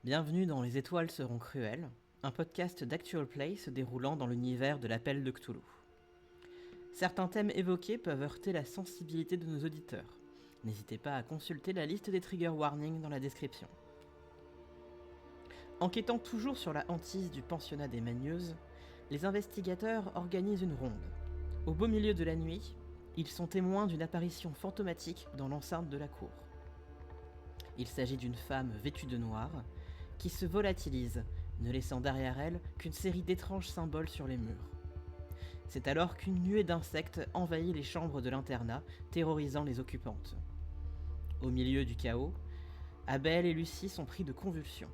Bienvenue dans Les étoiles seront cruelles, un podcast d'Actual Play se déroulant dans l'univers de l'appel de Cthulhu. Certains thèmes évoqués peuvent heurter la sensibilité de nos auditeurs. N'hésitez pas à consulter la liste des trigger warnings dans la description. Enquêtant toujours sur la hantise du pensionnat des Magneuses, les investigateurs organisent une ronde. Au beau milieu de la nuit, ils sont témoins d'une apparition fantomatique dans l'enceinte de la cour. Il s'agit d'une femme vêtue de noir, qui se volatilise, ne laissant derrière elle qu'une série d'étranges symboles sur les murs. C'est alors qu'une nuée d'insectes envahit les chambres de l'internat, terrorisant les occupantes. Au milieu du chaos, Abel et Lucie sont pris de convulsions.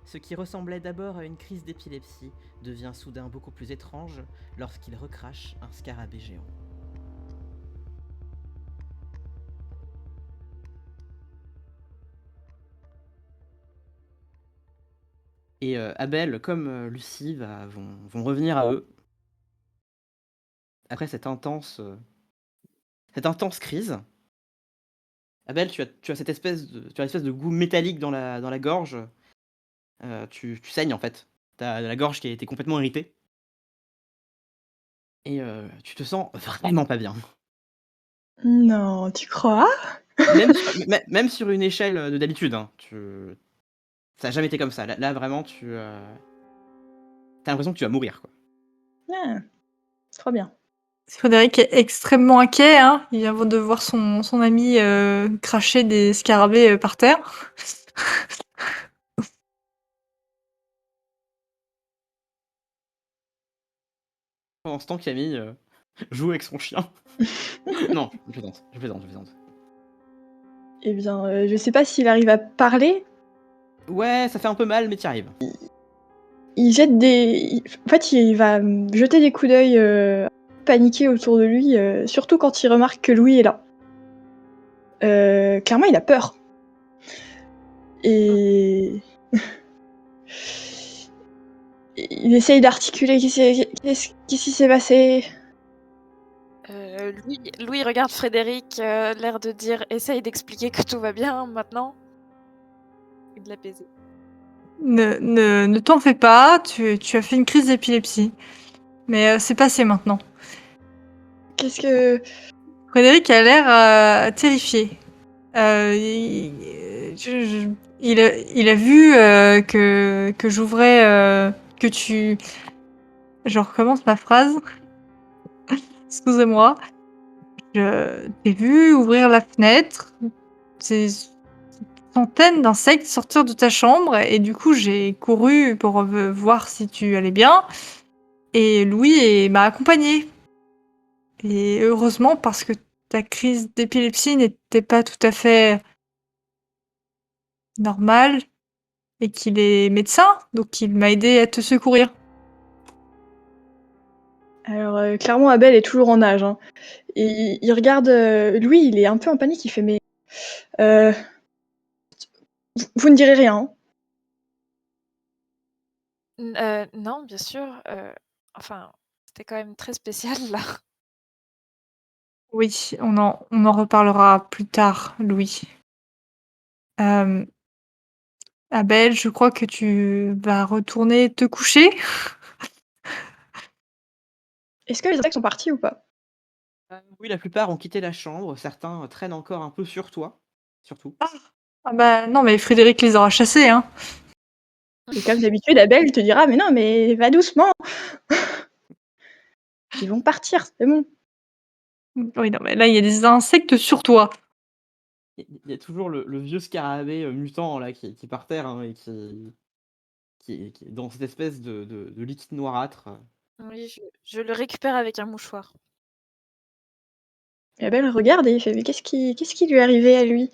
Ce qui ressemblait d'abord à une crise d'épilepsie devient soudain beaucoup plus étrange lorsqu'ils recrachent un scarabée géant. Et Abel comme Lucie vont revenir à eux après cette intense crise. Abel, tu as cette espèce de goût métallique dans la gorge. Tu saignes en fait. Tu as la gorge qui a été complètement irritée. Et tu te sens vraiment pas bien. Non, tu crois? Même sur une échelle de d'habitude, hein, ça a jamais été comme ça. Là vraiment, tu as l'impression que tu vas mourir, quoi. Ah, trop bien. Frédéric est extrêmement inquiet, hein. Il vient de voir son ami cracher des scarabées par terre. Pendant ce temps, Camille joue avec son chien. Non, je plaisante. Eh bien, je sais pas s'il arrive à parler. Ouais, ça fait un peu mal, mais t'y arrives. Il jette des... En fait, il va jeter des coups d'œil paniqués autour de lui, surtout quand il remarque que Louis est là. Clairement, il a peur. Et... il essaye d'articuler qu'est-ce qui s'est passé. Louis regarde Frédéric, l'air de dire « Essaye d'expliquer que tout va bien maintenant » et de l'apaiser. Ne t'en fais pas, tu as fait une crise d'épilepsie. Mais c'est passé maintenant. Qu'est-ce que... Frédéric a l'air terrifié. Il a vu que j'ouvrais, que tu... Je recommence ma phrase. Excusez-moi. Je t'ai vu ouvrir la fenêtre. Ces centaines d'insectes sortir de ta chambre et du coup j'ai couru pour voir si tu allais bien. Et Louis m'a accompagnée. Et heureusement parce que ta crise d'épilepsie n'était pas tout à fait normale et qu'il est médecin, donc il m'a aidé à te secourir. Alors, clairement, Abel est toujours en nage. Hein. Et il regarde... Louis, il est un peu en panique, il fait « Mais... vous ne direz rien, hein ?» Non, bien sûr, enfin, c'était quand même très spécial là. Oui, on en reparlera plus tard, Louis. Abel, je crois que tu vas retourner te coucher. Est-ce que les insectes sont partis ou pas? Oui, la plupart ont quitté la chambre, certains traînent encore un peu sur toi, surtout. Ah bah non, mais Frédéric les aura chassés, hein. Et comme d'habitude, Abel te dira « Mais non, mais va doucement ! Ils vont partir, c'est bon. » Oui, non, mais là, il y a des insectes sur toi. Il y a toujours le vieux scarabée mutant là, qui est par terre, hein, et qui est dans cette espèce de liquide noirâtre. Oui, je le récupère avec un mouchoir. Et Abel regarde et il fait « Mais qu'est-ce qui lui est arrivé à lui ?»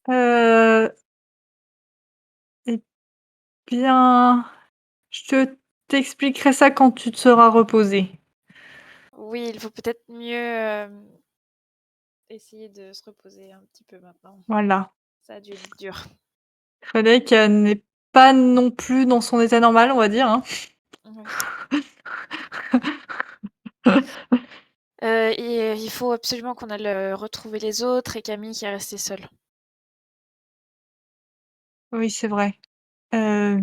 Euh... Eh bien, t'expliquerai ça quand tu te seras reposé. Oui, il faut peut-être mieux essayer de se reposer un petit peu maintenant. Voilà. Ça a dû être dur. Frédéric n'est pas non plus dans son état normal, on va dire, hein. Ouais. Et il faut absolument qu'on aille retrouver les autres et Camille qui est restée seule. Oui, c'est vrai. Euh,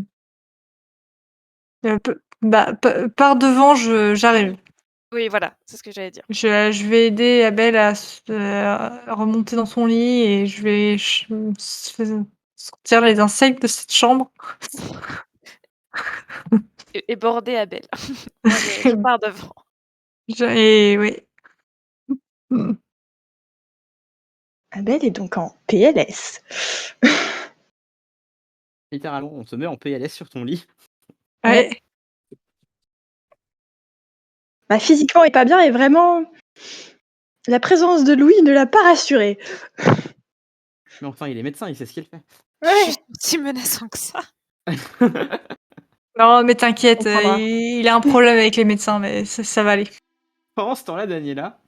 par devant, j'arrive. Oui, voilà, c'est ce que j'allais dire. Je vais aider Abel à remonter dans son lit et je vais sortir les insectes de cette chambre. Et border Abel. Moi, je pars devant. Et oui. Mm. Abel est donc en PLS. Littéralement, on se met en PLS sur ton lit. Ouais. Bah, physiquement, il est pas bien et vraiment, la présence de Louis ne l'a pas rassuré. Mais enfin, il est médecin, il sait ce qu'il fait. Je suis Ouais. si menaçant que ça. Non, mais t'inquiète, On prendra. il a un problème avec les médecins, mais ça va aller. Pendant ce temps-là, Daniela,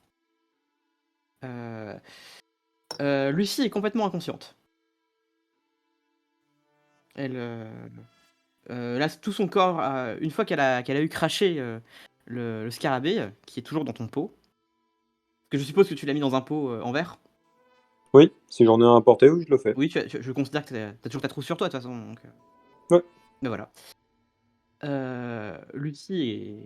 Lucie est complètement inconsciente. Elle, là, tout son corps, une fois qu'elle a eu craché le scarabée, qui est toujours dans ton pot, que je suppose que tu l'as mis dans un pot en verre. Oui, si j'en ai un à porter, oui, je le fais. Oui, je considère que t'as toujours ta trousse sur toi, de toute façon. Donc, Ouais. ben voilà. Lucie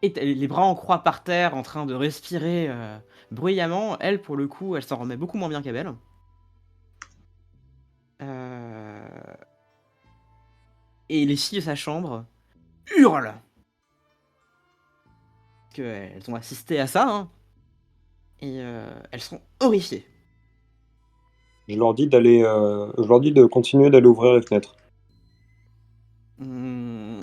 est les bras en croix par terre, en train de respirer bruyamment. Elle, pour le coup, elle s'en remet beaucoup moins bien qu'Abel. Et les filles de sa chambre hurlent. Parce qu'elles ont assisté à ça, hein. Et elles sont horrifiées. Je leur dis de continuer d'aller ouvrir les fenêtres.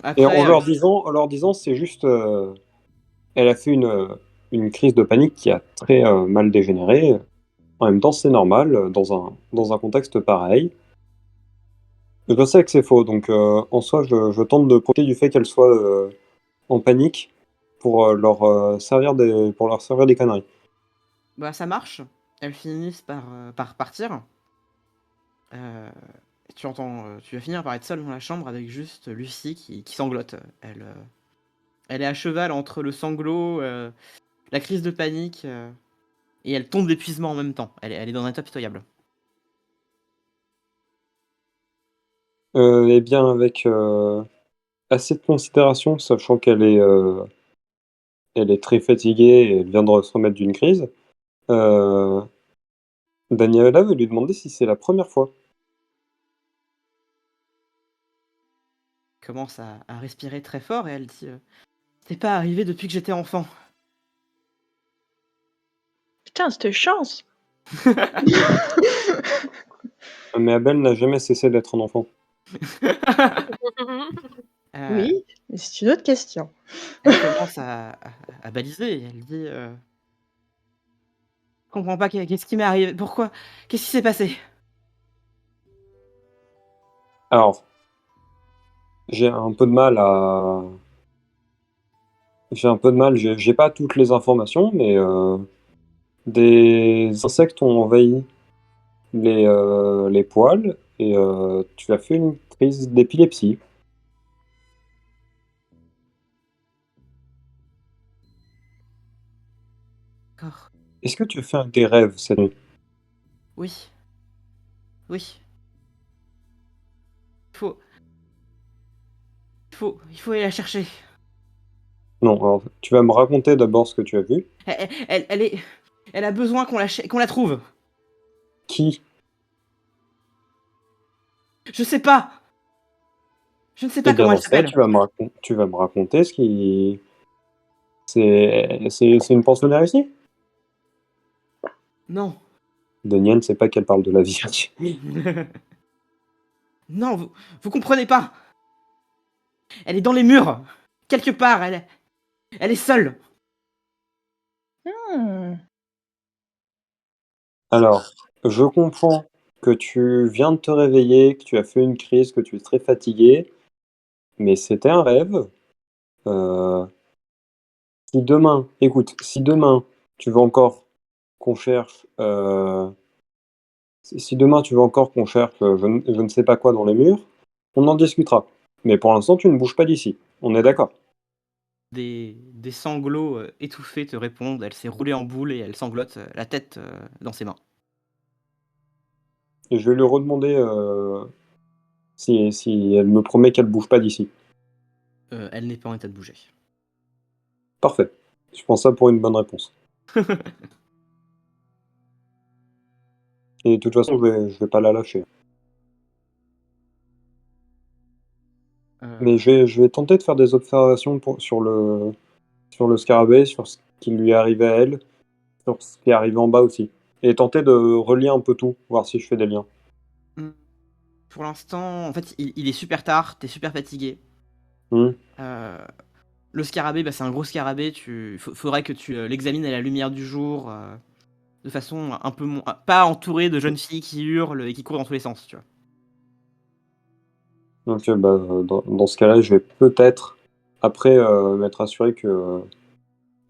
Après, Et en leur disant, c'est juste, elle a fait une crise de panique qui a très mal dégénéré. En même temps, c'est normal dans un contexte pareil. Je sais que c'est faux, donc en soi, je tente de profiter du fait qu'elle soit en panique pour leur servir des conneries. bah, ça marche. Elles finissent par partir. Tu vas finir par être seule dans la chambre avec juste Lucie qui sanglote. Elle est à cheval entre le sanglot, la crise de panique, et elle tombe d'épuisement en même temps. Elle est dans un état pitoyable. Eh bien, avec assez de considération, sachant elle est très fatiguée et elle vient de se remettre d'une crise, Daniela veut lui demander si c'est la première fois. Commence à respirer très fort et elle dit c'est pas arrivé depuis que j'étais enfant. Putain, cette chance. Mais Abel n'a jamais cessé d'être un enfant. Oui, mais c'est une autre question. Elle commence à baliser. Elle dit je comprends pas qu'est-ce qui m'est arrivé. Pourquoi? Qu'est-ce qui s'est passé? Alors, j'ai un peu de mal à... J'ai un peu de mal, j'ai pas toutes les informations, mais des insectes ont envahi les poils et tu as fait une crise d'épilepsie. D'accord. Est-ce que tu as fait des rêves cette nuit? Oui. Oui. Il faut aller la chercher. Non, alors tu vas me raconter d'abord ce que tu as vu. Elle a besoin qu'on la trouve. Qui? Je sais pas. Je ne sais Eh pas bien, comment dans elle ce cas, s'appelle. tu vas me raconter ce qui... C'est une pensionnaire ici? Non. Daniel ne sait pas qu'elle parle de la Vierge. Non, vous comprenez pas. Elle est dans les murs. Quelque part, elle est seule. Hmm. Alors, je comprends que tu viens de te réveiller, que tu as fait une crise, que tu es très fatigué, mais c'était un rêve. Euh, si demain tu veux encore qu'on cherche, si demain tu veux encore qu'on cherche, je ne sais pas quoi dans les murs, on en discutera. Mais pour l'instant, tu ne bouges pas d'ici. On est d'accord? Des sanglots étouffés te répondent. Elle s'est roulée en boule et elle sanglote la tête dans ses mains. Et je vais lui redemander si elle me promet qu'elle bouge pas d'ici. Elle n'est pas en état de bouger. Parfait. Je prends ça pour une bonne réponse. Et de toute façon, je vais pas la lâcher. Mais je vais tenter de faire des observations sur le scarabée, sur ce qui lui est arrivé à elle, sur ce qui est arrivé en bas aussi. Et tenter de relier un peu tout, voir si je fais des liens. Pour l'instant, en fait, il est super tard, t'es super fatigué. Hmm. Le scarabée, bah, c'est un gros scarabée. Faudrait que tu l'examines à la lumière du jour, de façon un peu pas entouré de jeunes filles qui hurlent et qui courent dans tous les sens, tu vois. Donc, dans ce cas-là, je vais peut-être, après, m'être assuré que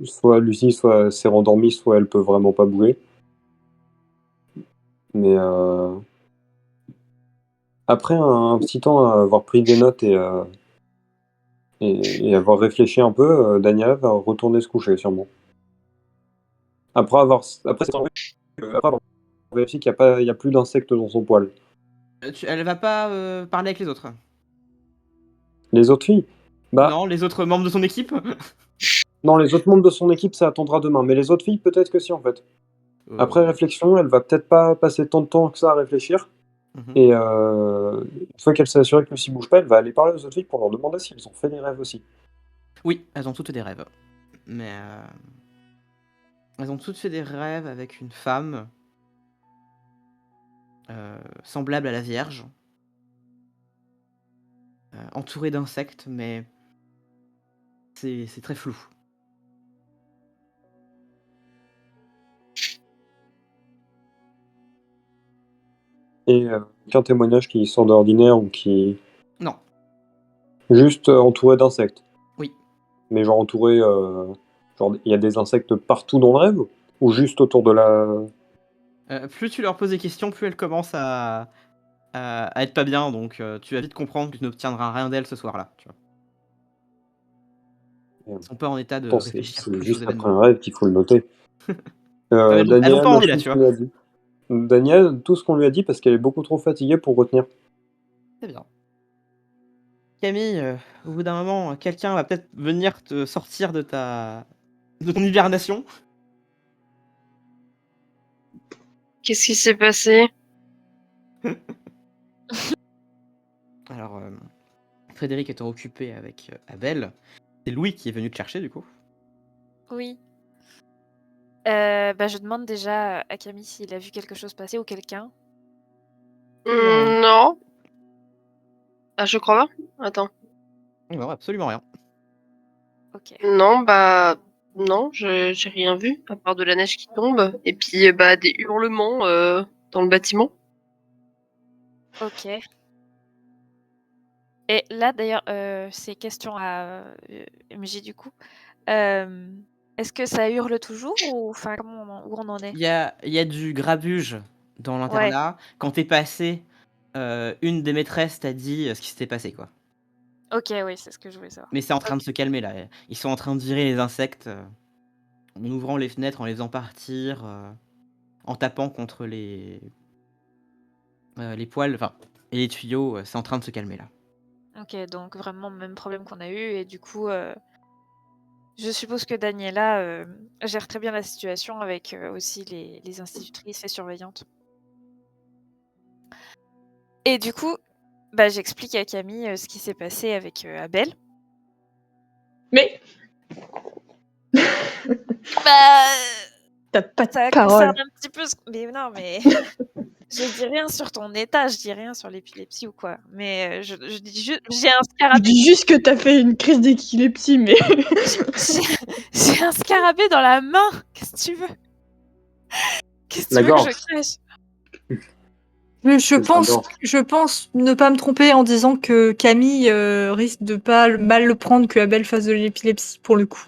soit Lucie soit s'est rendormie, soit elle peut vraiment pas bouger. Mais après un petit temps à avoir pris des notes et avoir réfléchi un peu, Daniela va retourner se coucher sûrement. Après avoir vérifié qu'il n'y a plus d'insectes dans son poil. Elle va pas parler avec les autres. Les autres filles? Non, les autres membres de son équipe. Non, les autres membres de son équipe, ça attendra demain. Mais les autres filles, peut-être que si, en fait. Après réflexion, elle va peut-être pas passer tant de temps que ça à réfléchir. Et une fois qu'elle s'est assurée que Lucie bouge pas, elle va aller parler aux autres filles pour leur demander si elles ont fait des rêves aussi. Oui, elles ont toutes des rêves. Mais elles ont toutes fait des rêves avec une femme semblable à la Vierge, entourée d'insectes, mais c'est très flou. Et aucun témoignage qui sort d'ordinaire ou qui... Non. Juste entouré d'insectes. Oui. Mais genre entouré... genre il y a des insectes partout dans le rêve? Ou juste autour de la... Plus tu leur poses des questions, plus elles commencent à être pas bien, donc tu vas vite comprendre que tu n'obtiendras rien d'elles ce soir-là. Tu vois. Elles sont pas en état de réfléchir C'est plus aux juste après événements. un rêve qu'il faut le noter. Elles ont pas envie là, tu vois. Daniel, tout ce qu'on lui a dit parce qu'elle est beaucoup trop fatiguée pour retenir. C'est bien. Camille, au bout d'un moment, quelqu'un va peut-être venir te sortir de ton hibernation. Qu'est-ce qui s'est passé? Alors, Frédéric étant occupé avec Abel, c'est Louis qui est venu te chercher du coup. Oui. Je demande déjà à Camille s'il a vu quelque chose passer ou quelqu'un. Non. Ah, je crois pas. Attends. Non, absolument rien. Ok. Non, non, j'ai rien vu, à part de la neige qui tombe, et puis des hurlements dans le bâtiment. Ok. Et là, d'ailleurs, c'est question à MJ du coup. Est-ce que ça hurle toujours ou enfin où on en est? Il y a du grabuge dans l'internat. Quand t'es passé, une des maîtresses t'a dit ce qui s'était passé, quoi. Ok, oui, c'est ce que je voulais savoir. Mais c'est en train de se calmer là. Ils sont en train de virer les insectes en ouvrant les fenêtres, en les faisant partir, en tapant contre les poils, enfin, et les tuyaux. C'est en train de se calmer là. Ok, donc vraiment même problème qu'on a eu et du coup, je suppose que Daniela gère très bien la situation avec aussi les institutrices et surveillantes. Et du coup, j'explique à Camille ce qui s'est passé avec Abel. Mais t'as pas de Ça parole. concerne un petit peu mais non, mais je dis rien sur ton état, je dis rien sur l'épilepsie ou quoi. Mais je dis juste j'ai un Je scarabée. dis juste que t'as fait une crise d'épilepsie, mais J'ai un scarabée dans la main. Qu'est-ce que tu veux? Qu'est-ce que tu veux que je cache? Je pense ne pas me tromper en disant que Camille risque de pas mal le prendre que Abel fasse de l'épilepsie pour le coup.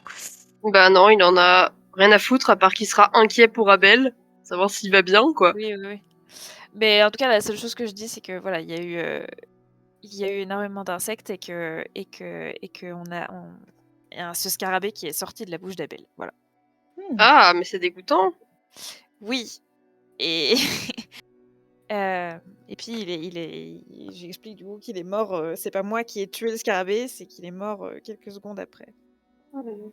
Bah non, il en a rien à foutre, à part qu'il sera inquiet pour Abel, savoir s'il va bien, quoi. Oui. Mais en tout cas, la seule chose que je dis, c'est que voilà, il y a eu énormément d'insectes et que y a ce scarabée qui est sorti de la bouche d'Abel. Voilà. Ah, mais c'est dégoûtant. Oui. Et Et puis j'explique du coup qu'il est mort, c'est pas moi qui ai tué le scarabée, c'est qu'il est mort quelques secondes après.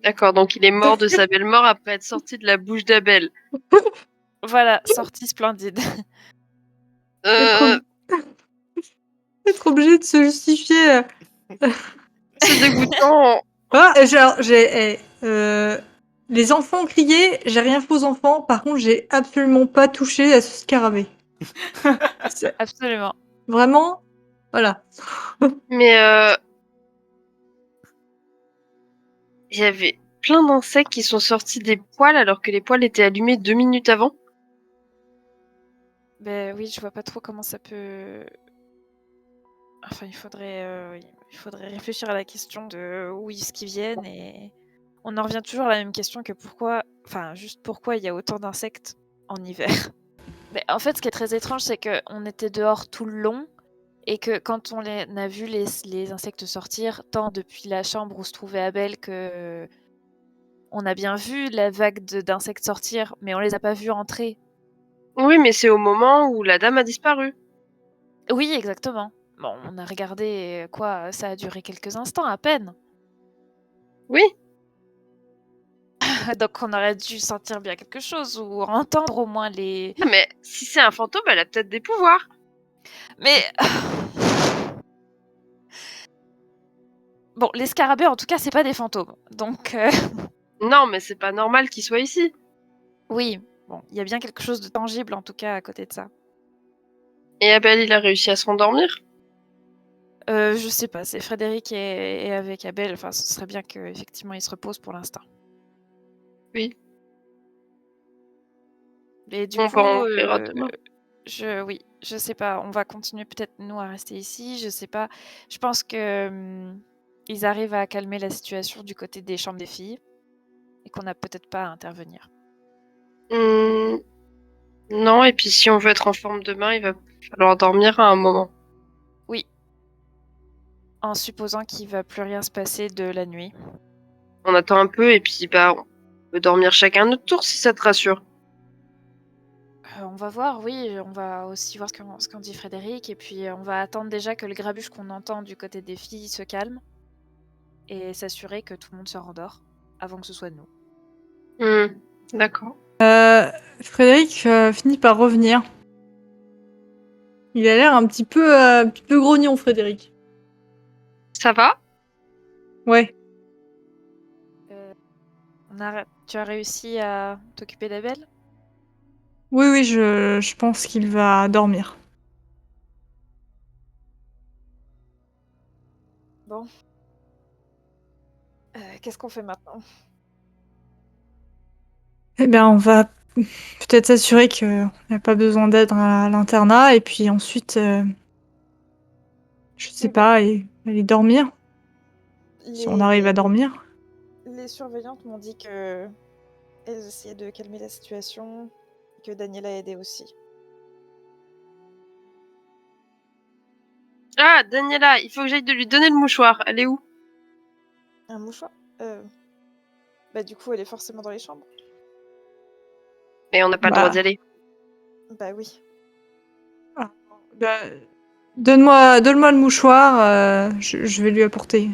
D'accord, donc il est mort de sa belle mort après être sorti de la bouche d'Abel. Voilà, sortie splendide. Euh, Être obligé de se justifier. c'est dégoûtant. Les enfants criaient, j'ai rien fait aux enfants. Par contre, j'ai absolument pas touché à ce scarabée. C'est Absolument. vraiment, voilà. Mais il y avait plein d'insectes qui sont sortis des poils alors que les poils étaient allumés 2 minutes avant. Ben oui, je vois pas trop comment ça peut. Enfin, il faudrait réfléchir à la question de où est-ce qu'ils viennent et on en revient toujours à la même question que pourquoi il y a autant d'insectes en hiver. Mais en fait, ce qui est très étrange, c'est qu'on était dehors tout le long et que quand on a vu les insectes sortir, tant depuis la chambre où se trouvait Abel que on a bien vu la vague d'insectes sortir, mais on les a pas vus entrer. Oui, mais c'est au moment où la dame a disparu. Oui, exactement. Bon, on a regardé quoi, ça a duré quelques instants à peine. Oui, Donc on aurait dû sentir bien quelque chose ou entendre au moins les. non, mais si c'est un fantôme, elle a peut-être des pouvoirs. Mais bon, les scarabées en tout cas, c'est pas des fantômes. Donc Non, mais c'est pas normal qu'il soit ici. oui, bon, il y a bien quelque chose de tangible en tout cas à côté de ça. Et Abel, il a réussi à se rendormir. Je sais pas, c'est Frédéric et avec Abel. Enfin, ce serait bien qu'effectivement il se repose pour l'instant. Oui. Et du On coup, va en verra demain. je sais pas. On va continuer peut-être nous à rester ici. Je sais pas. Je pense que ils arrivent à calmer la situation du côté des chambres des filles et qu'on n'a peut-être pas à intervenir. Non, et puis si on veut être en forme demain, il va falloir dormir à un moment. Oui. En supposant qu'il va plus rien se passer de la nuit. On attend un peu et puis bah on peut dormir chacun notre tour si ça te rassure. On va voir, oui. On va aussi voir ce qu'en dit Frédéric et puis on va attendre déjà que le grabuge qu'on entend du côté des filles se calme et s'assurer que tout le monde se rendort avant que ce soit nous. D'accord. Frédéric finit par revenir. Il a l'air un petit peu grognon, Frédéric. Ça va? Ouais. Tu as réussi à t'occuper d'Abel? Oui, je pense qu'il va dormir. Bon. Qu'est-ce qu'on fait maintenant? Eh bien, on va peut-être s'assurer qu'il n'y a pas besoin d'aide à l'internat, et puis ensuite, je sais pas, aller dormir, si on arrive à dormir. Les surveillantes m'ont dit que elles essayaient de calmer la situation, que Daniela a aidé aussi. Ah, Daniela, il faut que j'aille de lui donner le mouchoir. Elle est où? Un mouchoir? Bah du coup, elle est forcément dans les chambres. Mais on n'a pas le droit d'y aller. Bah oui. Bah, donne-moi le mouchoir, je vais lui apporter.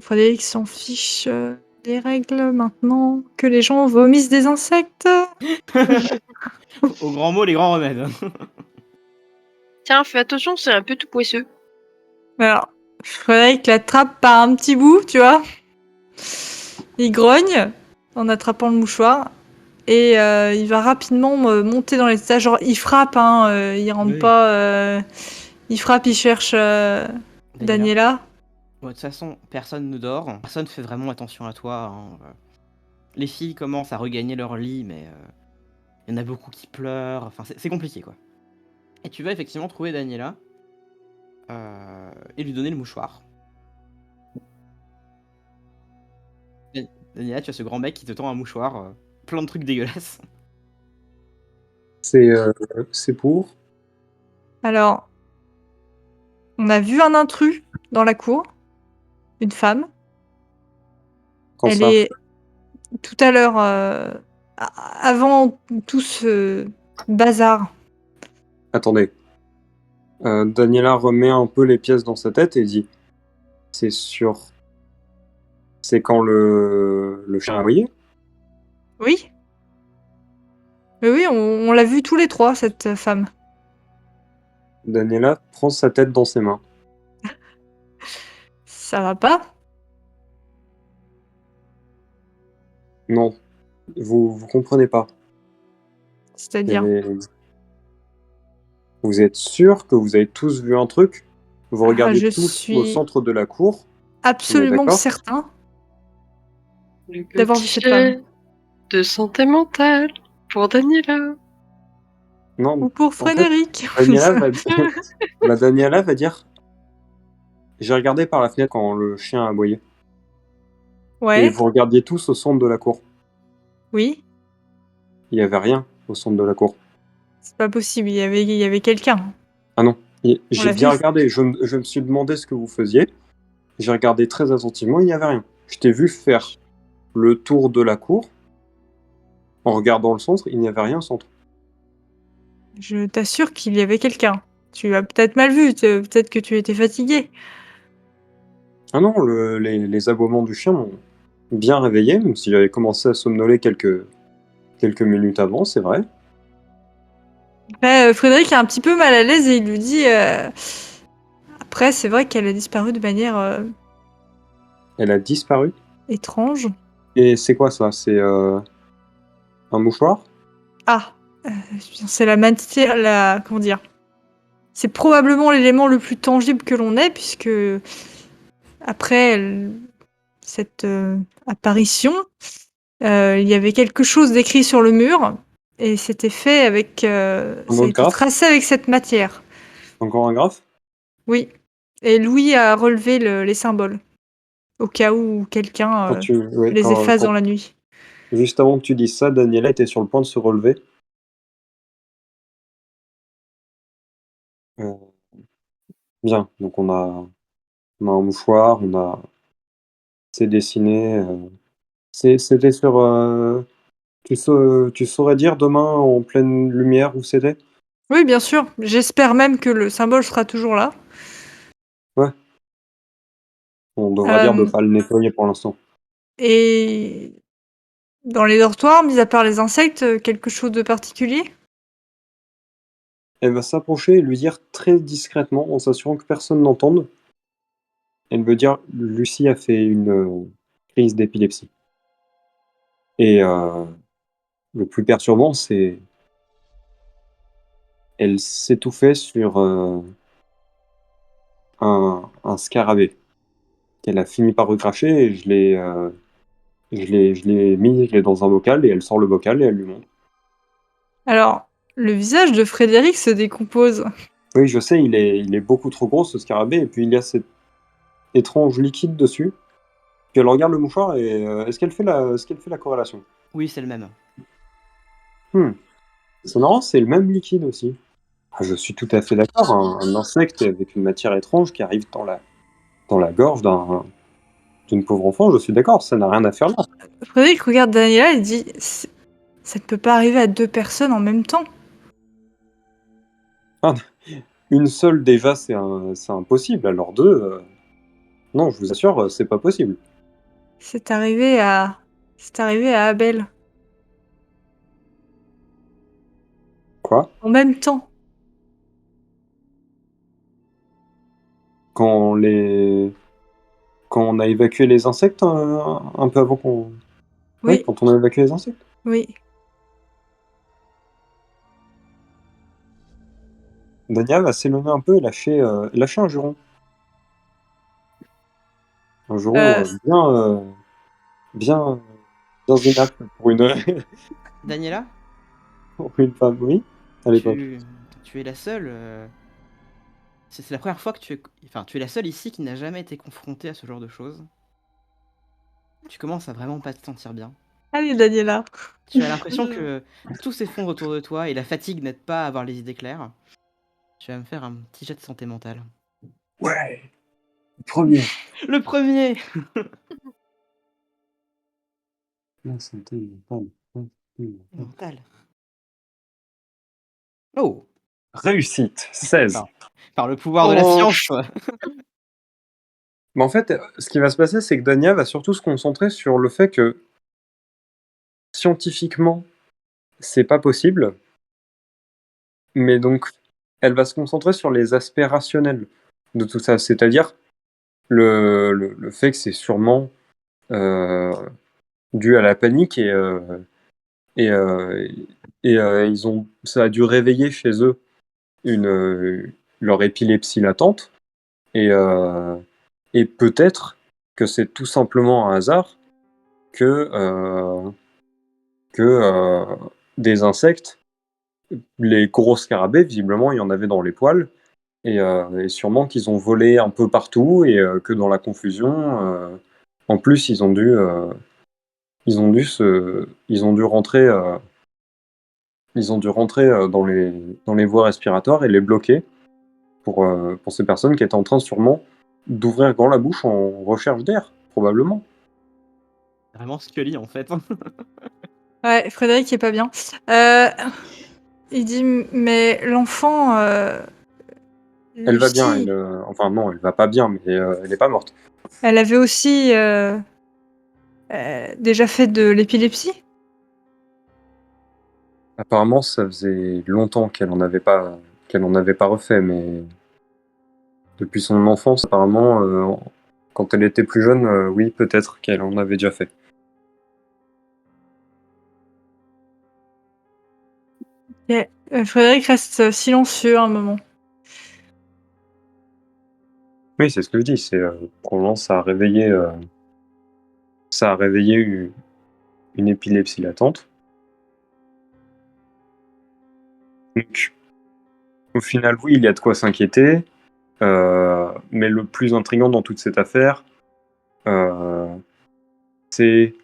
Frédéric s'en fiche des règles maintenant, que les gens vomissent des insectes. Au grand mot, les grands remèdes. Tiens, fais attention, c'est un peu tout poisseux. Alors, Frédéric l'attrape par un petit bout, tu vois. Il grogne en attrapant le mouchoir. Et il va rapidement monter dans les étages. Genre, il frappe, hein, il rentre Oui. pas. Il frappe, il cherche Daniela. Bon, de toute façon, personne ne dort. Personne fait vraiment attention à toi. Hein. Les filles commencent à regagner leur lit, mais il y en a beaucoup qui pleurent. Enfin, c'est compliqué, quoi. Et tu vas effectivement trouver Daniela et lui donner le mouchoir. Daniela, tu as ce grand mec qui te tend un mouchoir, plein de trucs dégueulasses. C'est pour. Alors, on a vu un intrus dans la cour. Une femme. Quand Elle ça est tout à l'heure, avant tout ce bazar. Attendez, Daniela remet un peu les pièces dans sa tête et dit c'est sûr. C'est quand le chien a aboyé? Oui. Oui, on l'a vu tous les trois, cette femme. Daniela prend sa tête dans ses mains. Ça va pas? Non, vous comprenez pas. C'est-à-dire? Et vous êtes sûr que vous avez tous vu un truc? Vous regardez je tous au suis centre de la cour, on est absolument d'accord? certain Le d'avoir vu petit cette femme. jet de santé mentale pour Daniela. Non, Ou pour en fait, Frédéric. Daniela va dire j'ai regardé par la fenêtre quand le chien a aboyé. Et Ouais, vous regardiez tous au centre de la cour. oui. Il n'y avait rien au centre de la cour. C'est pas possible, il y avait quelqu'un. Ah non, On j'ai l'a bien vu. regardé. Je me suis demandé ce que vous faisiez. J'ai regardé très attentivement, il n'y avait rien. Je t'ai vu faire le tour de la cour. En regardant le centre, il n'y avait rien au centre. Je t'assure qu'il y avait quelqu'un. Tu as peut-être mal vu, peut-être que tu étais fatigué. Ah non, les aboiements du chien m'ont bien réveillé, même si j'avais commencé à somnoler quelques minutes avant, c'est vrai. Après, Frédéric est un petit peu mal à l'aise et il lui dit après, c'est vrai qu'elle a disparu de manière Elle a disparu. étrange. Et c'est quoi ça? C'est un mouchoir? Ah, c'est la matière, comment dire? C'est probablement l'élément le plus tangible que l'on ait, puisque après cette apparition, il y avait quelque chose d'écrit sur le mur, et c'était fait avec, Un ça a autre été graphe? tracé avec cette matière. Encore un graphe? Oui. Et Louis a relevé les symboles, au cas où quelqu'un Ouais, les efface dans la nuit. juste avant que tu dises ça, Daniela était sur le point de se relever. Euh, bien, donc on a un mouchoir, c'est dessiné. C'était sur. Tu saurais dire demain en pleine lumière où c'était? Oui, bien sûr. J'espère même que le symbole sera toujours là. Ouais. On devra dire de Euh, pas le nettoyer pour l'instant. et dans les dortoirs, mis à part les insectes, quelque chose de particulier? Elle va s'approcher et lui dire très discrètement, en s'assurant que personne n'entende. Elle veut dire Lucie a fait une crise d'épilepsie. Et le plus perturbant, c'est elle s'étouffait sur un scarabée qu'elle a fini par recracher et je l'ai mis, je l'ai dans un bocal et elle sort le bocal et elle lui montre. Alors, le visage de Frédéric se décompose. Oui, je sais, il est beaucoup trop gros ce scarabée et puis il y a cet étrange liquide dessus. Puis elle regarde le mouchoir et est-ce qu'elle fait la corrélation? Oui, c'est le même. C'est marrant, c'est le même liquide aussi. Ah, je suis tout à fait d'accord. Un insecte avec une matière étrange qui arrive dans la gorge d'une pauvre enfant, je suis d'accord, ça n'a rien à faire là. Frédéric regarde Daniela et dit ça ne peut pas arriver à deux personnes en même temps. Une seule déjà, c'est impossible. Alors deux, non, je vous assure, c'est pas possible. C'est arrivé à. C'est arrivé à Abel. Quoi? En même temps. Quand quand on a évacué les insectes un peu avant qu'on. Oui, Oui, quand on a évacué les insectes. oui. Daniel va s'éloigner un peu et lâcher un juron. Un juron Euh, bien, bien vénère pour une, Daniela, pour une femme, oui, à l'époque. tu es la seule. C'est la première fois que enfin, tu es la seule ici qui n'a jamais été confrontée à ce genre de choses. Tu commences à vraiment pas te sentir bien. Allez, Daniela. Tu as l'impression que tout s'effondre autour de toi et la fatigue n'aide pas à avoir les idées claires. Tu vas me faire un petit jet de santé mentale. Ouais, premier. Le premier! La santé mentale. Mental. Oh! Réussite, 16. Non. Par le pouvoir de la Oh. science. Mais en fait, ce qui va se passer, c'est que Dania va surtout se concentrer sur le fait que scientifiquement, c'est pas possible, mais donc elle va se concentrer sur les aspects rationnels de tout ça, c'est-à-dire le fait que c'est sûrement dû à la panique et, euh, ça a dû réveiller chez eux leur épilepsie latente et, euh, et peut-être que c'est tout simplement un hasard que, euh, que des insectes, les gros scarabées, visiblement, il y en avait dans les poils, et sûrement qu'ils ont volé un peu partout et que dans la confusion, en plus, ils ont dû rentrer, dans les voies respiratoires et les bloquer pour ces personnes qui étaient en train sûrement d'ouvrir grand la bouche en recherche d'air, probablement. Vraiment Scully en fait. Ouais, Frédéric est pas bien. Il dit, mais l'enfant, Elle va bien, Lucie, enfin non, elle va pas bien, mais elle est pas morte. elle avait aussi déjà fait de l'épilepsie? Apparemment, ça faisait longtemps qu'elle en avait pas refait, mais depuis son enfance, apparemment, quand elle était plus jeune, oui, peut-être qu'elle en avait déjà fait. Ok. Frédéric reste silencieux un moment. Oui, c'est ce que je dis, c'est probablement ça a réveillé une épilepsie latente. Donc, au final, oui, il y a de quoi s'inquiéter, mais le plus intriguant dans toute cette affaire, c'est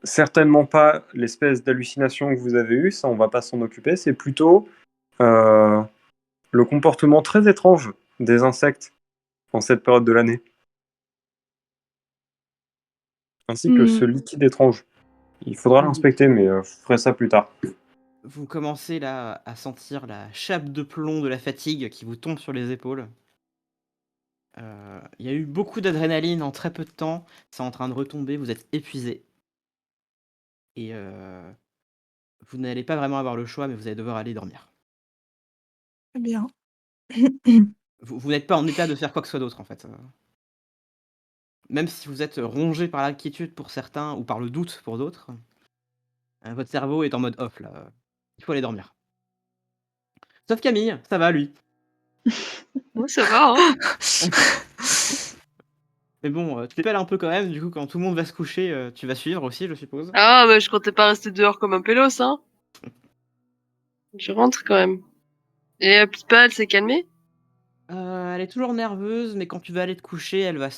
certainement pas l'espèce d'hallucination que vous avez eue, ça on va pas s'en occuper, c'est plutôt euh, le comportement très étrange des insectes en cette période de l'année, ainsi que ce liquide étrange. Il faudra l'inspecter, mais je ferai ça plus tard. Vous commencez là à sentir la chape de plomb de la fatigue qui vous tombe sur les épaules. Il y a eu beaucoup d'adrénaline en très peu de temps. C'est en train de retomber, vous êtes épuisé. Et vous n'allez pas vraiment avoir le choix, mais vous allez devoir aller dormir. Très bien. Vous n'êtes pas en état de faire quoi que ce soit d'autre en fait. Même si vous êtes rongé par l'inquiétude pour certains ou par le doute pour d'autres, votre cerveau est en mode off là. Il faut aller dormir. Sauf Camille, ça va lui. Ouais, ça va, hein. Mais bon, tu t'épelles un peu quand même, du coup quand tout le monde va se coucher, tu vas suivre aussi je suppose? Ah, mais je comptais pas rester dehors comme un pélos, hein. Je rentre quand même. Et Pipa, elle s'est calmée? Elle est toujours nerveuse, mais quand tu vas aller te coucher, elle va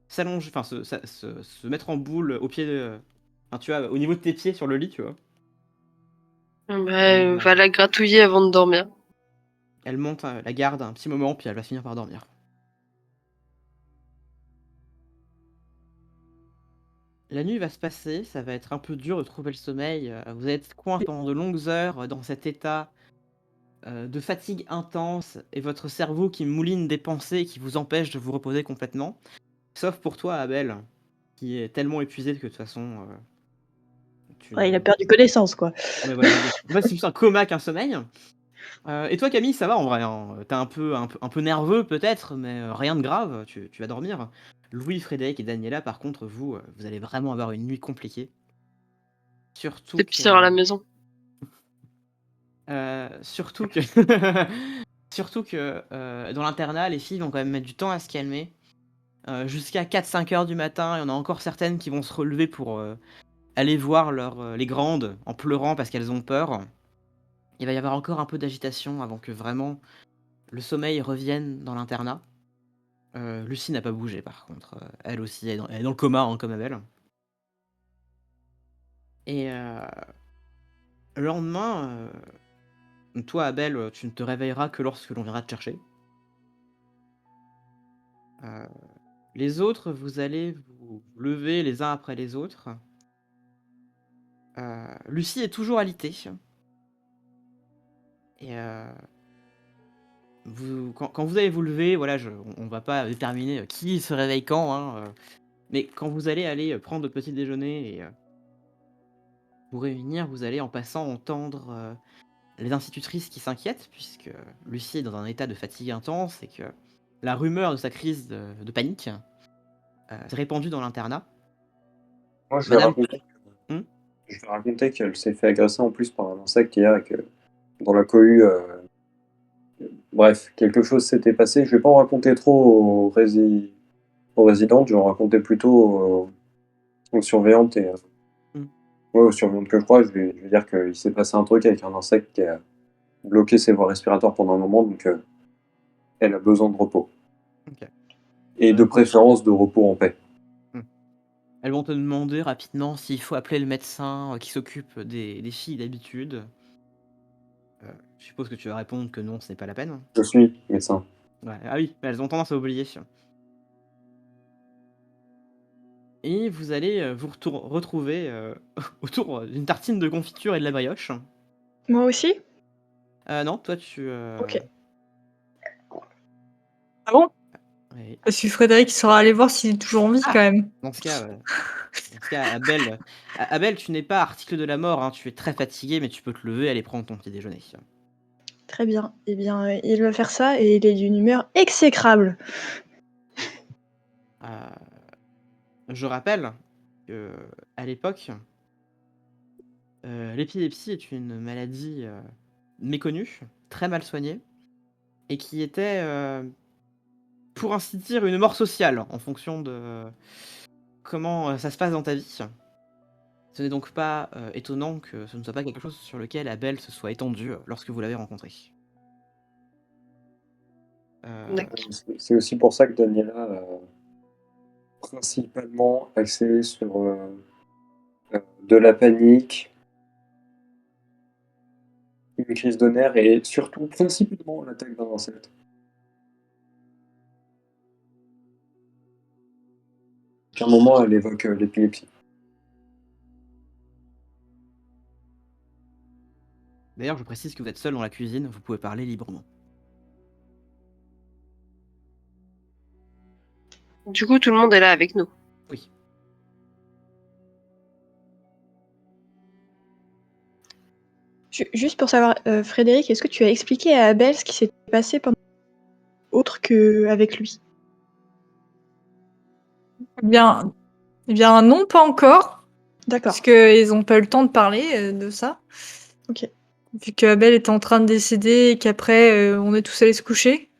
s'allonger, enfin se mettre en boule au pied de enfin tu vois, au niveau de tes pieds sur le lit, tu vois? Bah, va la gratouiller avant de dormir. Elle monte, la garde un petit moment, puis elle va finir par dormir. La nuit va se passer, ça va être un peu dur de trouver le sommeil, vous allez être coincé pendant de longues heures, dans cet état, de fatigue intense et votre cerveau qui mouline des pensées qui vous empêchent de vous reposer complètement. Sauf pour toi, Abel, qui est tellement épuisé que de toute façon, tu Ouais, il a ne perdu connaissance, quoi. ouais, voilà, en fait, c'est plus un coma qu'un sommeil. Et toi, Camille, ça va en vrai, hein, tu un peu nerveux peut-être, mais rien de grave, tu vas dormir. Louis, Frédéric et Daniela, par contre, vous allez vraiment avoir une nuit compliquée. Surtout T'es que, plus à la maison. surtout que surtout que, dans l'internat, les filles vont quand même mettre du temps à se calmer. Jusqu'à 4-5 heures du matin, il y en a encore certaines qui vont se relever pour, aller voir les grandes en pleurant parce qu'elles ont peur. Il va y avoir encore un peu d'agitation avant que vraiment le sommeil revienne dans l'internat. Lucie n'a pas bougé par contre, elle aussi, elle est dans le coma, hein, comme Abel. Et le lendemain, toi Abel, tu ne te réveilleras que lorsque l'on viendra te chercher. Heu, les autres, vous allez vous lever les uns après les autres. Lucie est toujours alitée et quand vous allez vous lever, voilà, on va pas déterminer qui se réveille quand, hein, mais quand vous allez prendre votre petit déjeuner et vous réunir, vous allez en passant entendre les institutrices qui s'inquiètent, puisque Lucie est dans un état de fatigue intense et que la rumeur de sa crise de panique s'est répandue dans l'internat. Moi, je vais Madame. raconter, Hmm je vais raconter qu'elle s'est fait agresser en plus par un insecte hier et que dans la cohue, bref, quelque chose s'était passé. Je vais pas en raconter trop aux résidentes, je vais en raconter plutôt aux surveillantes et Mm. ouais, aux surveillantes que je crois. Je vais dire qu'il s'est passé un truc avec un insecte qui a bloqué ses voies respiratoires pendant un moment, donc elle a besoin de repos. Ok. Et de préférence de repos en paix. Elles vont te demander rapidement s'il faut appeler le médecin qui s'occupe des filles d'habitude. Je suppose que tu vas répondre que non, ce n'est pas la peine. Je suis médecin. Ouais. Ah oui, elles ont tendance à oublier. Et vous allez vous retrouver autour d'une tartine de confiture et de la brioche. Moi aussi? Non, toi tu... Ok. Ah bon? oui. Parce que Frédéric sera allé voir s'il est toujours en vie Ah quand même. Dans ce cas, Abel, tu n'es pas article de la mort, hein, tu es très fatigué, mais tu peux te lever et aller prendre ton petit déjeuner. Très bien. Eh bien, il va faire ça et il est d'une humeur exécrable. Euh, je rappelle que à l'époque, l'épilepsie est une maladie méconnue, très mal soignée, et qui était, pour ainsi dire, une mort sociale en fonction de comment ça se passe dans ta vie. Ce n'est donc pas étonnant que ce ne soit pas quelque chose sur lequel Abel se soit étendu lorsque vous l'avez rencontré. D'accord. C'est aussi pour ça que Daniela principalement axé sur de la panique, une crise de nerfs et surtout principalement l'attaque d'un insecte. À un moment, elle évoque l'épilepsie. D'ailleurs, je précise que vous êtes seul dans la cuisine, vous pouvez parler librement. Du coup, tout le monde est là avec nous. Oui. Juste pour savoir, Frédéric, est-ce que tu as expliqué à Abel ce qui s'était passé pendant autre qu'avec lui? Eh bien non, pas encore. D'accord. Parce qu'ils n'ont pas eu le temps de parler de ça. Ok. Vu que Abel était en train de décéder et qu'après on est tous allés se coucher.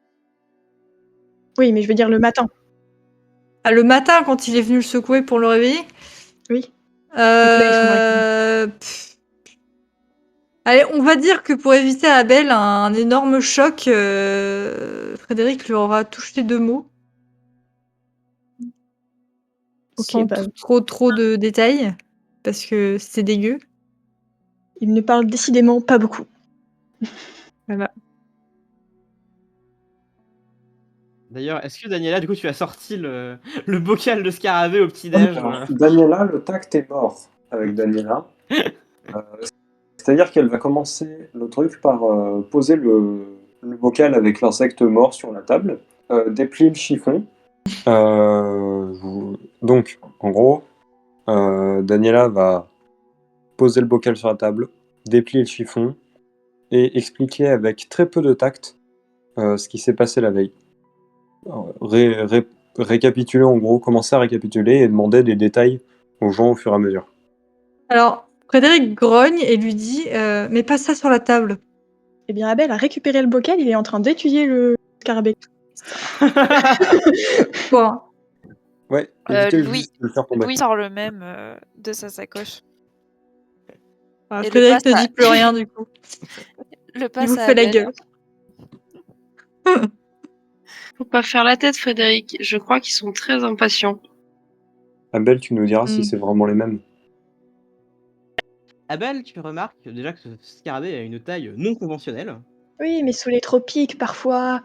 Oui, mais je veux dire le matin. Ah, le matin, quand il est venu le secouer pour le réveiller. Oui. là, ils sont dans la Allez, on va dire que pour éviter à Abel un énorme choc, Frédéric lui aura touché 2 mots. Ok, Sans bah, trop de détails, parce que c'est dégueu. il ne parle décidément pas beaucoup. Voilà. D'ailleurs, est-ce que Daniela, du coup, tu as sorti le bocal de scarabée au petit-déj Alors, Daniela, le tact est mort avec Daniela. C'est-à-dire qu'elle va commencer le truc par poser le bocal avec l'insecte mort sur la table, déplier le chiffon. Donc, en gros, Daniela va poser le bocal sur la table, déplier le chiffon et expliquer avec très peu de tact ce qui s'est passé la veille. Récapituler en gros, commencer à récapituler et demander des détails aux gens au fur et à mesure. Alors, Frédéric grogne et lui dit mais pas ça sur la table. Eh bien, Abel a récupéré le bocal, il est en train d'étudier le scarabée. Quoi? Ouais, évitez Louis, juste de le faire tomber. Louis sort le même de sa sacoche. Et le Frédéric passe ne à- dit plus rien du coup. Le Il passe vous à fait la Abel. gueule. Faut pas faire la tête, Frédéric. Je crois qu'ils sont très impatients. Abel, tu nous diras si Mm. c'est vraiment les mêmes. Abel, tu remarques déjà que ce scarabée a une taille non conventionnelle. Oui, mais sous les tropiques, parfois.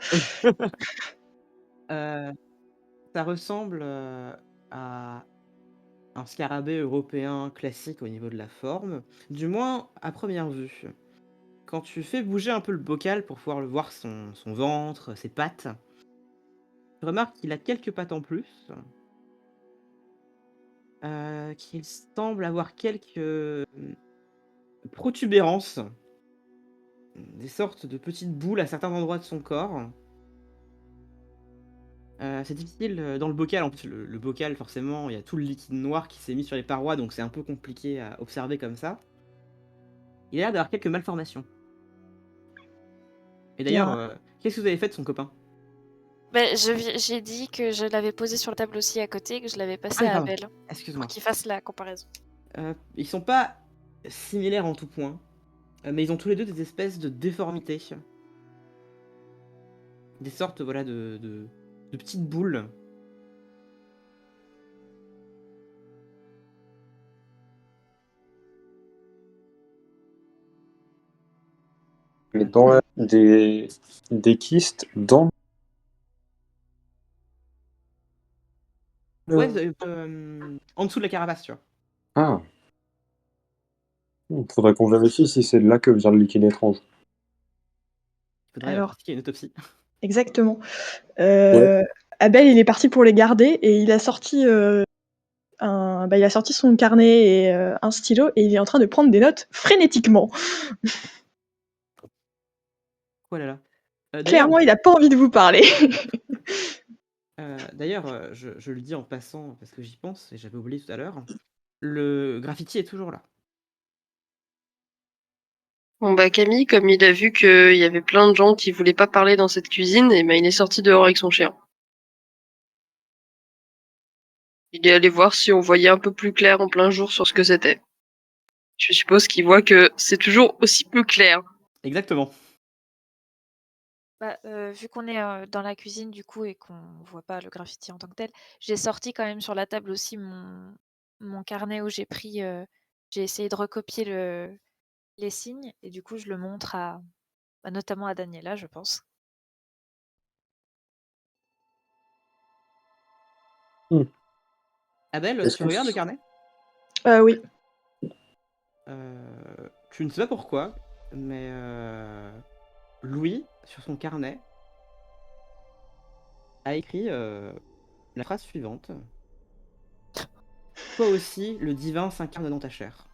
Ça ressemble à un scarabée européen classique au niveau de la forme, du moins à première vue. quand tu fais bouger un peu le bocal pour pouvoir le voir son ventre, ses pattes, tu remarques qu'il a quelques pattes en plus, qu'il semble avoir quelques protubérances, des sortes de petites boules à certains endroits de son corps. C'est difficile dans le bocal, en plus le bocal forcément il y a tout le liquide noir qui s'est mis sur les parois donc c'est un peu compliqué à observer comme ça. Il a l'air d'avoir quelques malformations. Et d'ailleurs, Bien. qu'est-ce que vous avez fait de son copain? J'ai dit que je l'avais posé sur la table aussi à côté, que je l'avais passé Ah à pardon, Abel pour excuse-moi. qu'il fasse la comparaison. Ils sont pas similaires en tout point, mais ils ont tous les deux des espèces de déformités. Des sortes voilà, de petites boules. Mais dans des kystes dans le... Ouais, en dessous de la carapace, tu vois. Ah. Faudrait qu'on vérifie si c'est de là que vient le liquide étrange. Il faudrait Alors, pratiquer une autopsie. exactement. Ouais. Abel, il est parti pour les garder et il a sorti il a sorti son carnet et un stylo et il est en train de prendre des notes frénétiquement. Oh là là. D'ailleurs, Clairement, il a pas envie de vous parler. je le dis en passant parce que j'y pense et j'avais oublié tout à l'heure. Le graffiti est toujours là. Bon bah Camille, comme il a vu qu'il y avait plein de gens qui voulaient pas parler dans cette cuisine, et ben il est sorti dehors avec son chien. Il est allé voir si on voyait un peu plus clair en plein jour sur ce que c'était. Je suppose qu'il voit que c'est toujours aussi peu clair. Exactement. Vu qu'on est dans la cuisine du coup et qu'on voit pas le graffiti en tant que tel, j'ai sorti quand même sur la table aussi mon carnet où j'ai essayé de recopier les signes et du coup je le montre notamment à Daniela, je pense. Abel, Est-ce tu qu'on regardes le s- carnet? Oui. Tu ne sais pas pourquoi, mais Louis, sur son carnet, a écrit la phrase suivante. Toi aussi, le divin s'incarne dans ta chair.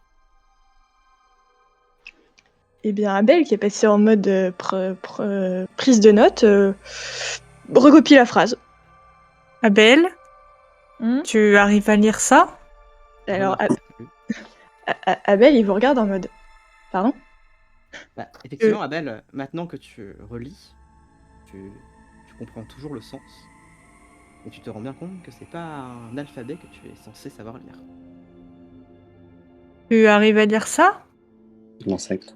Eh bien, Abel, qui est passé en mode prise de notes, recopie la phrase. Abel, Hmm. tu arrives à lire ça? Alors, Remarque plus. Abel, il vous regarde en mode pardon. Bah, effectivement, Abel, maintenant que tu relis, tu comprends toujours le sens. Et tu te rends bien compte que c'est pas un alphabet que tu es censé savoir lire. Tu arrives à lire ça? L'insecte.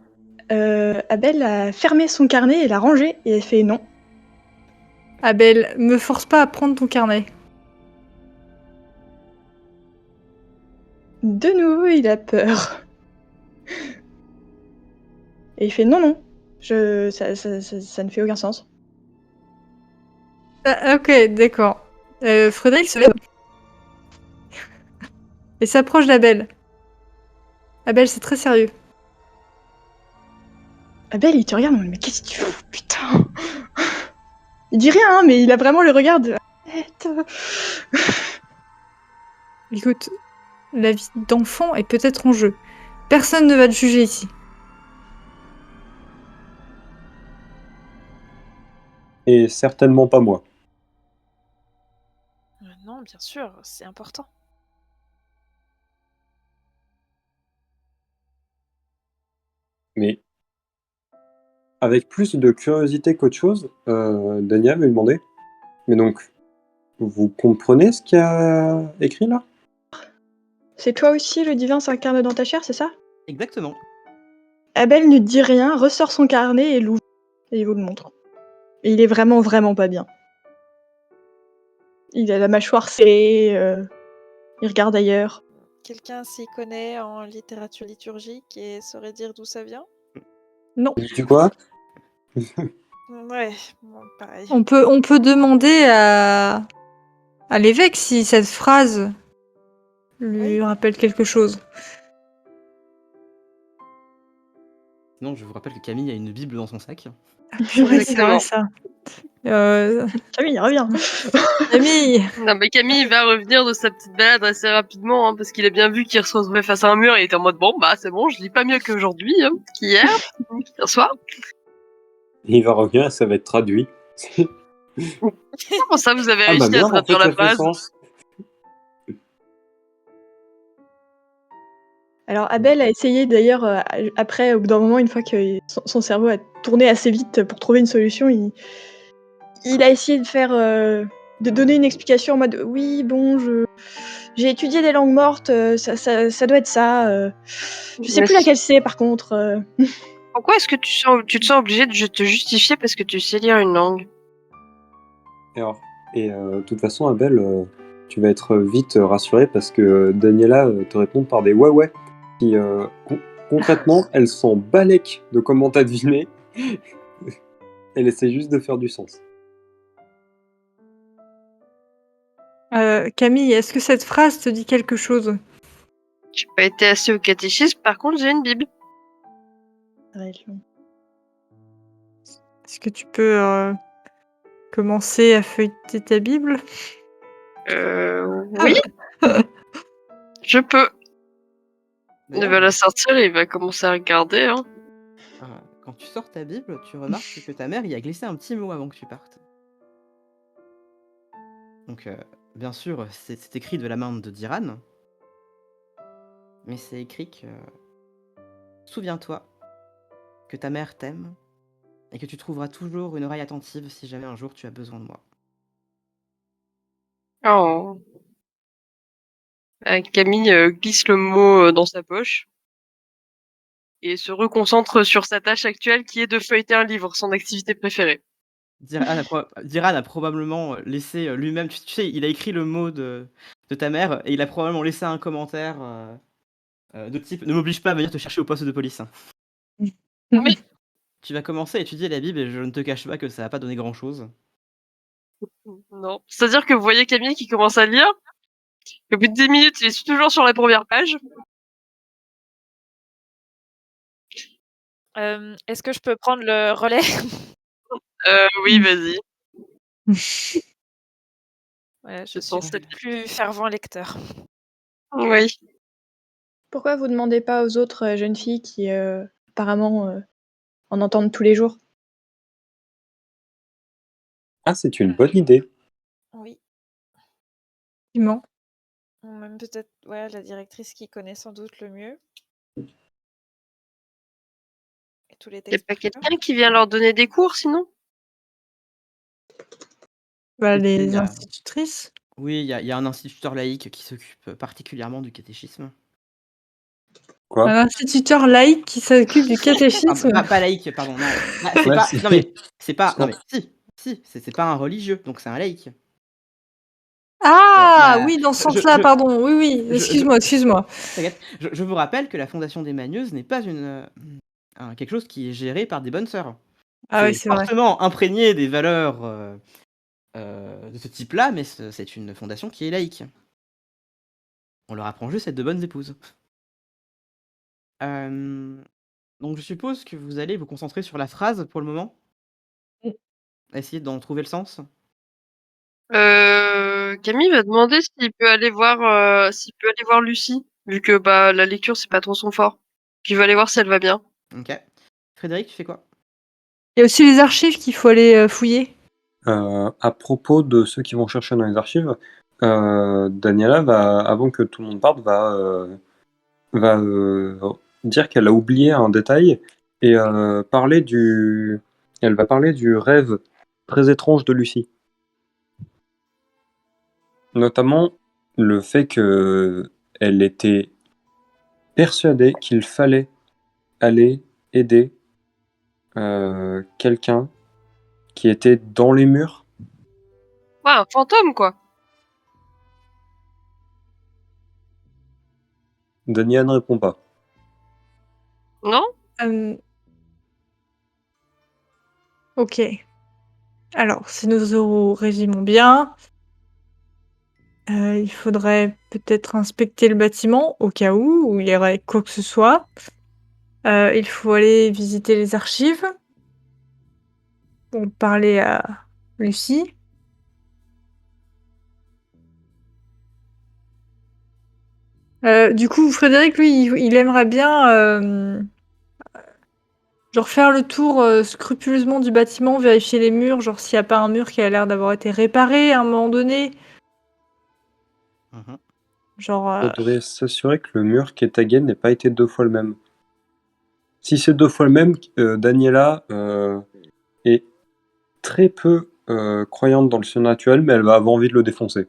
Abel a fermé son carnet et l'a rangé et a fait non. Abel, me force pas à prendre ton carnet. De nouveau, il a peur. Et il fait non, non. Ça ne fait aucun sens. Ah, ok, d'accord. Frédéric se lève et s'approche d'Abel. Abel, c'est très sérieux. Abel, il te regarde, mais qu'est-ce que tu fous, putain. Il dit rien, hein, mais il a vraiment le regard de arrête. Écoute, la vie d'enfant est peut-être en jeu. Personne ne va te juger ici. Et certainement pas moi. Non, bien sûr, c'est important. Mais avec plus de curiosité qu'autre chose, Dania me demandait. Mais donc, vous comprenez ce qu'il y a écrit là? C'est toi aussi, le divin s'incarne dans ta chair, c'est ça? Exactement. Abel ne dit rien, ressort son carnet et l'ouvre. Et il vous le montre. Et il est vraiment, vraiment pas bien. Il a la mâchoire serrée, il regarde ailleurs. Quelqu'un s'y connaît en littérature liturgique et saurait dire d'où ça vient? Non. Tu quoi? Ouais, bon, pareil. On peut demander à l'évêque si cette phrase lui Oui. rappelle quelque chose. Non, je vous rappelle que Camille a une Bible dans son sac. Purée, c'est vrai Exactement. ça. Euh, Camille, reviens. Camille, Non, mais Camille va revenir de sa petite balade assez rapidement, hein, parce qu'il a bien vu qu'il se retrouvait face à un mur et il était en mode bon, bah c'est bon, je lis pas mieux qu'aujourd'hui, qu'hier, hier soir. Et il va revenir et ça va être traduit. Comment ça, vous avez Ah bah réussi à merde, en fait, traduire la ça fait phrase? sens. Alors Abel a essayé d'ailleurs, après, au bout d'un moment, une fois que son cerveau a tourné assez vite pour trouver une solution, il a essayé de faire, de donner une explication en mode oui, bon, j'ai étudié des langues mortes, ça doit être ça. Je sais Mais plus laquelle c'est par contre. pourquoi est-ce que tu te sens obligé de te justifier parce que tu sais lire une langue? De toute façon, Abel, tu vas être vite rassuré parce que Daniela te répond par des ouais qui concrètement, elle s'en balèque de comment t'as deviné. Elle essaie juste de faire du sens. Camille, est-ce que cette phrase te dit quelque chose? J'ai pas été assez au catéchisme, par contre j'ai une Bible. Ça va être long. Est-ce que tu peux commencer à feuilleter ta Bible? Oui, je peux. Il D'ailleurs, va la sortir et il va commencer à regarder. Hein. quand tu sors ta Bible, tu remarques que ta mère y a glissé un petit mot avant que tu partes. Donc, bien sûr, c'est écrit de la main de Diran, mais c'est écrit que souviens-toi que ta mère t'aime et que tu trouveras toujours une oreille attentive si jamais un jour tu as besoin de moi. Oh. Camille glisse le mot dans sa poche et se reconcentre sur sa tâche actuelle qui est de feuilleter un livre, son activité préférée. Diran a probablement laissé lui-même, tu sais, il a écrit le mot de ta mère et il a probablement laissé un commentaire de type ne m'oblige pas à venir te chercher au poste de police. Mais Tu vas commencer à étudier la Bible et je ne te cache pas que ça va pas donner grand-chose. non. C'est-à-dire que vous voyez Camille qui commence à lire, au bout de 10 minutes, il est toujours sur la première page. Est-ce que je peux prendre le relais? Oui, vas-y. Ouais, je Je suis pense le plus fervent lecteur. Oui. Pourquoi vous demandez pas aux autres jeunes filles qui apparemment en entendent tous les jours? Ah, c'est une bonne idée. Oui. Effectivement. Ou même peut-être la directrice qui connaît sans doute le mieux. Et tous les Y a textes pas par cœur. quelqu'un qui vient leur donner des cours, sinon? Bah, Et puis, les institutrices. Oui, il y a un instituteur laïque qui s'occupe particulièrement du catéchisme. Quoi? Un instituteur laïque qui s'occupe du Ah, catéchisme. pas laïque, pardon, non. Bah, c'est Ouais, pas. c'est- Non mais c'est pas. c'est Non mais si, c'est pas un religieux, donc c'est un laïque. Ah Bah, oui, dans ce je, sens-là, pardon. Oui, oui. je- Excuse-moi. t'inquiète. Je vous rappelle que la Fondation des Magneuses n'est pas quelque chose qui est géré par des bonnes sœurs. Ah oui, C'est c'est vrai. fortement imprégné des valeurs de ce type-là, mais c'est une fondation qui est laïque. On leur apprend juste à être de bonnes épouses. Donc je suppose que vous allez vous concentrer sur la phrase pour le moment. Mm. Essayer d'en trouver le sens. Camille va demander s'il peut aller voir Lucie, vu que bah la lecture c'est pas trop son fort. Puis il va aller voir si elle va bien. Ok. Frédéric, tu fais quoi? Il y a aussi les archives qu'il faut aller fouiller. À propos de ceux qui vont chercher dans les archives, Daniela va, avant que tout le monde parte, va dire qu'elle a oublié un détail et elle va parler du rêve très étrange de Lucie. Notamment le fait que elle était persuadée qu'il fallait aller aider quelqu'un qui était dans les murs. Ouais, un fantôme quoi. Daniela ne répond pas. Non? Ok. Alors, si nous résumons bien, il faudrait peut-être inspecter le bâtiment au cas où il y aurait quoi que ce soit. Il faut aller visiter les archives pour parler à Lucie. Du coup, Frédéric, lui, il aimerait bien genre faire le tour scrupuleusement du bâtiment, vérifier les murs, genre s'il n'y a pas un mur qui a l'air d'avoir été réparé à un moment donné. Mhm. Genre, Faudrait s'assurer que le mur qui est tagué n'ait pas été 2 fois le même. Si c'est 2 fois le même, Daniela est très peu croyante dans le surnaturel, mais elle va avoir envie de le défoncer.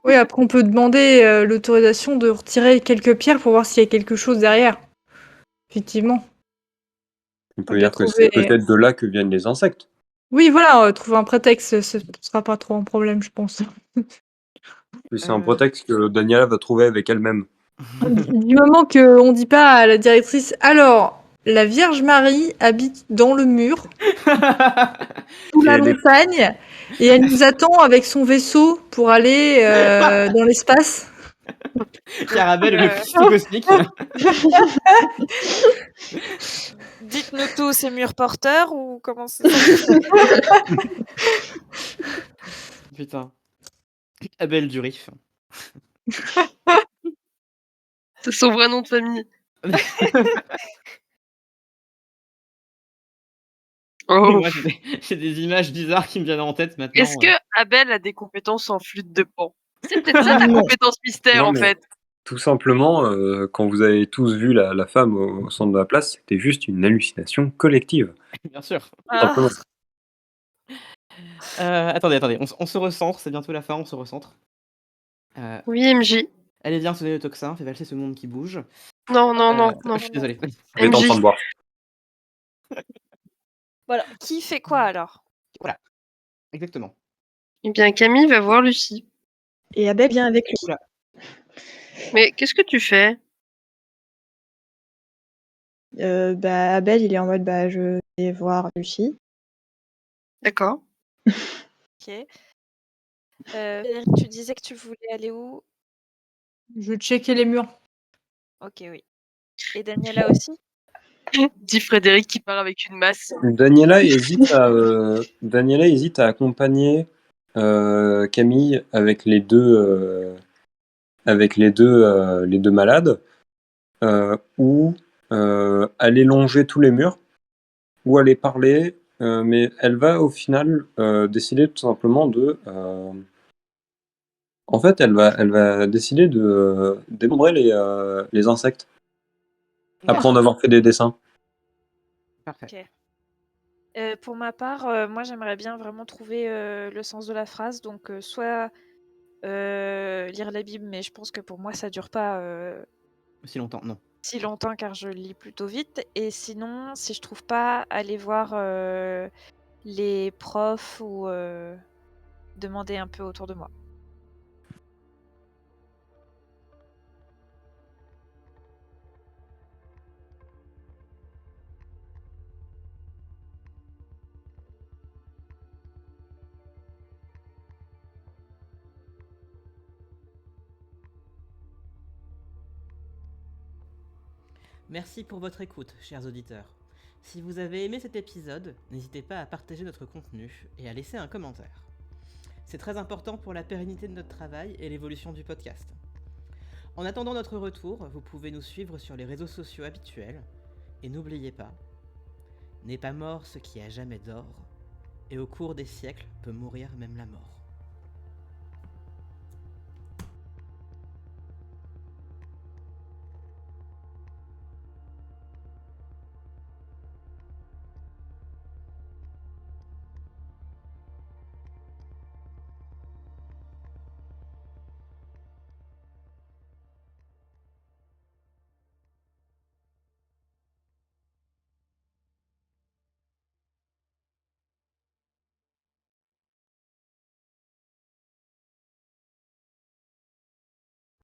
oui, après, on peut demander l'autorisation de retirer quelques pierres pour voir s'il y a quelque chose derrière. Effectivement. On On peut peut dire que c'est trouver. peut-être de là que viennent les insectes. Oui, voilà, trouver un prétexte, ce sera pas trop un problème, je pense. Mais c'est un prétexte que Daniela va trouver avec elle-même. Du moment qu'on dit pas à la directrice, alors, la Vierge Marie habite dans le mur, sous Et la elle est- montagne, et elle nous attend avec son vaisseau pour aller dans l'espace. Carabelle, le Euh. Christ cosmique. Dites-nous tout, c'est mur porteur ou comment ça se Putain. Abel du Rif. C'est son vrai nom de famille. Oh. Moi, j'ai des images bizarres qui me viennent en tête maintenant. Est-ce que Abel a des compétences en flûte de Pan? C'est peut-être ça ta Non. compétence mystère Non, en mais fait. tout simplement, quand vous avez tous vu la femme au centre de la place, c'était juste une hallucination collective. Bien sûr. Ah, Simplement. Attendez, on se recentre, c'est bientôt la fin, on se recentre. Oui, MJ. Allez, viens, sonner le tocsin, fais valser ce monde qui bouge. Non, non, non, non. Je suis désolé. Elle est en train de MJ. boire. voilà. Qui fait quoi alors? Voilà, exactement. Eh bien, Camille va voir Lucie. Et Abel vient avec lui. Oula. Mais qu'est-ce que tu fais? Abel, il est en mode je vais voir Lucie. D'accord. Ok. Frédéric, tu disais que tu voulais aller où? Je vais checker les murs. Ok, oui. Et Daniela aussi? Dit Frédéric qui part avec une masse. Daniela hésite à accompagner Camille avec les deux malades, ou aller longer tous les murs, ou aller parler, mais elle va au final décider tout simplement en fait, elle va décider de démembrer les insectes après en avoir fait des dessins. Parfait. Ok. Pour ma part, moi j'aimerais bien vraiment trouver le sens de la phrase. Donc soit lire la Bible, mais je pense que pour moi ça dure pas Aussi longtemps, non. si longtemps car je lis plutôt vite. Et sinon, si je trouve pas, aller voir les profs ou demander un peu autour de moi. Merci pour votre écoute, chers auditeurs. Si vous avez aimé cet épisode, n'hésitez pas à partager notre contenu et à laisser un commentaire. C'est très important pour la pérennité de notre travail et l'évolution du podcast. En attendant notre retour, vous pouvez nous suivre sur les réseaux sociaux habituels. Et n'oubliez pas, n'est pas mort ce qui a jamais d'or, et au cours des siècles peut mourir même la mort.